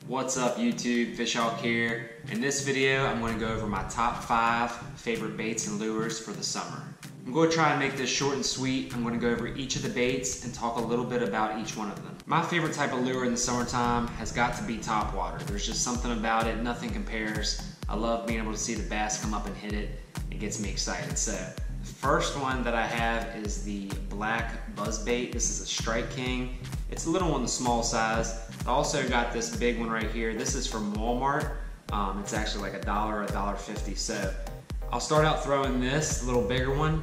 What's up YouTube, Fish Hawk here. In this video I'm going to go over my top 5 favorite baits and lures for the summer. I'm going to try and make this short and sweet. I'm going to go over each of the baits and talk a little bit about each one of them. My favorite type of lure in the summertime has got to be topwater. There's just something about it, nothing compares. I love being able to see the bass come up and hit it. It gets me excited. So the first one that I have is the black buzzbait. This is a Strike King. It's a little on the small size. I also got this big one right here. This is from Walmart. It's actually like $1 or $1.50. So I'll start out throwing this, a little bigger one.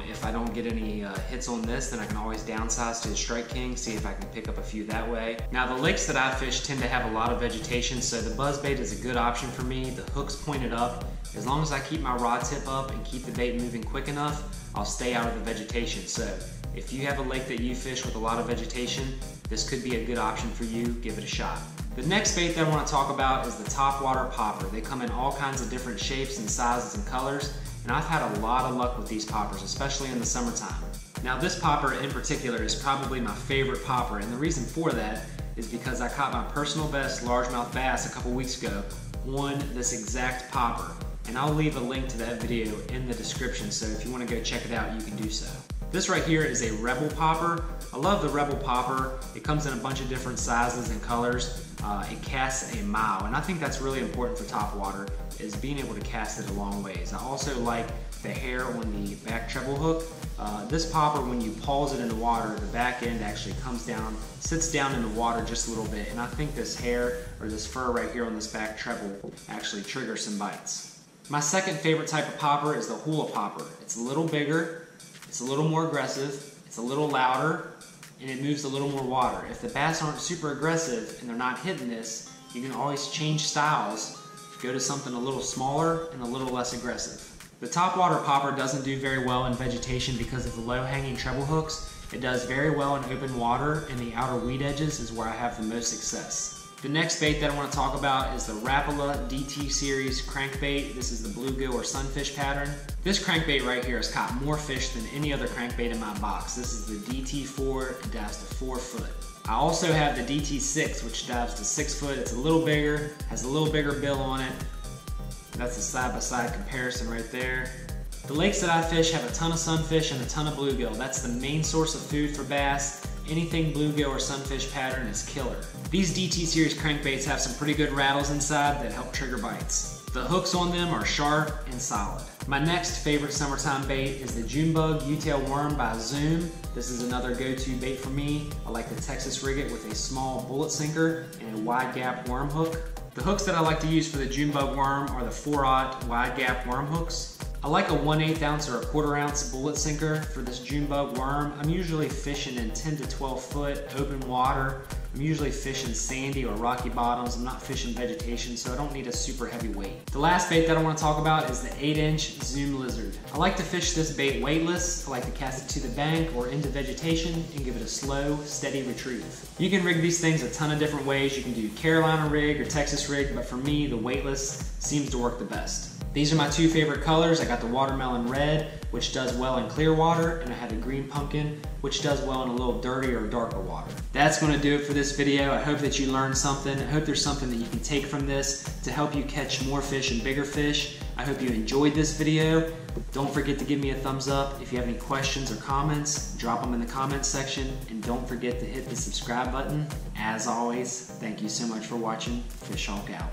If I don't get any hits on this, then I can always downsize to the Strike King, see if I can pick up a few that way. Now the lakes that I fish tend to have a lot of vegetation, so the buzzbait is a good option for me. The hook's pointed up. As long as I keep my rod tip up and keep the bait moving quick enough, I'll stay out of the vegetation. So if you have a lake that you fish with a lot of vegetation, this could be a good option for you. Give it a shot. The next bait that I want to talk about is the Topwater Popper. They come in all kinds of different shapes and sizes and colors, and I've had a lot of luck with these poppers, especially in the summertime. Now this popper in particular is probably my favorite popper, and the reason for that is because I caught my personal best largemouth bass a couple weeks ago on this exact popper, and I'll leave a link to that video in the description, so if you want to go check it out, you can do so. This right here is a Rebel popper. I love the Rebel popper. It comes in a bunch of different sizes and colors. It casts a mile, and I think that's really important for topwater, is being able to cast it a long ways. I also like the hair on the back treble hook. This popper, when you pause it in the water, the back end actually comes down, sits down in the water just a little bit, and I think this hair, or this fur right here on this back treble, actually triggers some bites. My second favorite type of popper is the hula popper. It's a little bigger, it's a little more aggressive, it's a little louder, and it moves a little more water. If the bass aren't super aggressive and they're not hitting this, you can always change styles, go to something a little smaller and a little less aggressive. The Topwater Popper doesn't do very well in vegetation because of the low-hanging treble hooks. It does very well in open water, and the outer weed edges is where I have the most success. The next bait that I want to talk about is the Rapala DT Series crankbait. This is the bluegill or sunfish pattern. This crankbait right here has caught more fish than any other crankbait in my box. This is the DT4, it dives to 4 foot. I also have the DT6, which dives to 6 foot. It's a little bigger, has a little bigger bill on it. That's a side-by-side comparison right there. The lakes that I fish have a ton of sunfish and a ton of bluegill. That's the main source of food for bass. Anything bluegill or sunfish pattern is killer. These DT Series crankbaits have some pretty good rattles inside that help trigger bites. The hooks on them are sharp and solid. My next favorite summertime bait is the Junebug U-tail worm by Zoom. This is another go-to bait for me. I like to Texas rig it with a small bullet sinker and a wide gap worm hook. The hooks that I like to use for the Junebug worm are the 4/0 wide gap worm hooks. I like a 1/8 ounce or a 1/4 ounce bullet sinker for this Junebug worm. I'm usually fishing in 10 to 12 foot open water. I'm usually fishing sandy or rocky bottoms. I'm not fishing vegetation, so I don't need a super heavy weight. The last bait that I want to talk about is the 8-inch Zoom Lizard. I like to fish this bait weightless. I like to cast it to the bank or into vegetation and give it a slow, steady retrieve. You can rig these things a ton of different ways. You can do Carolina rig or Texas rig, but for me, the weightless seems to work the best. These are my 2 favorite colors. I got the watermelon red, which does well in clear water, and I have the green pumpkin, which does well in a little dirty or darker water. That's going to do it for this video. I hope that you learned something. I hope there's something that you can take from this to help you catch more fish and bigger fish. I hope you enjoyed this video. Don't forget to give me a thumbs up. If you have any questions or comments, drop them in the comments section, and don't forget to hit the subscribe button. As always, thank you so much for watching. Fish Hawk out.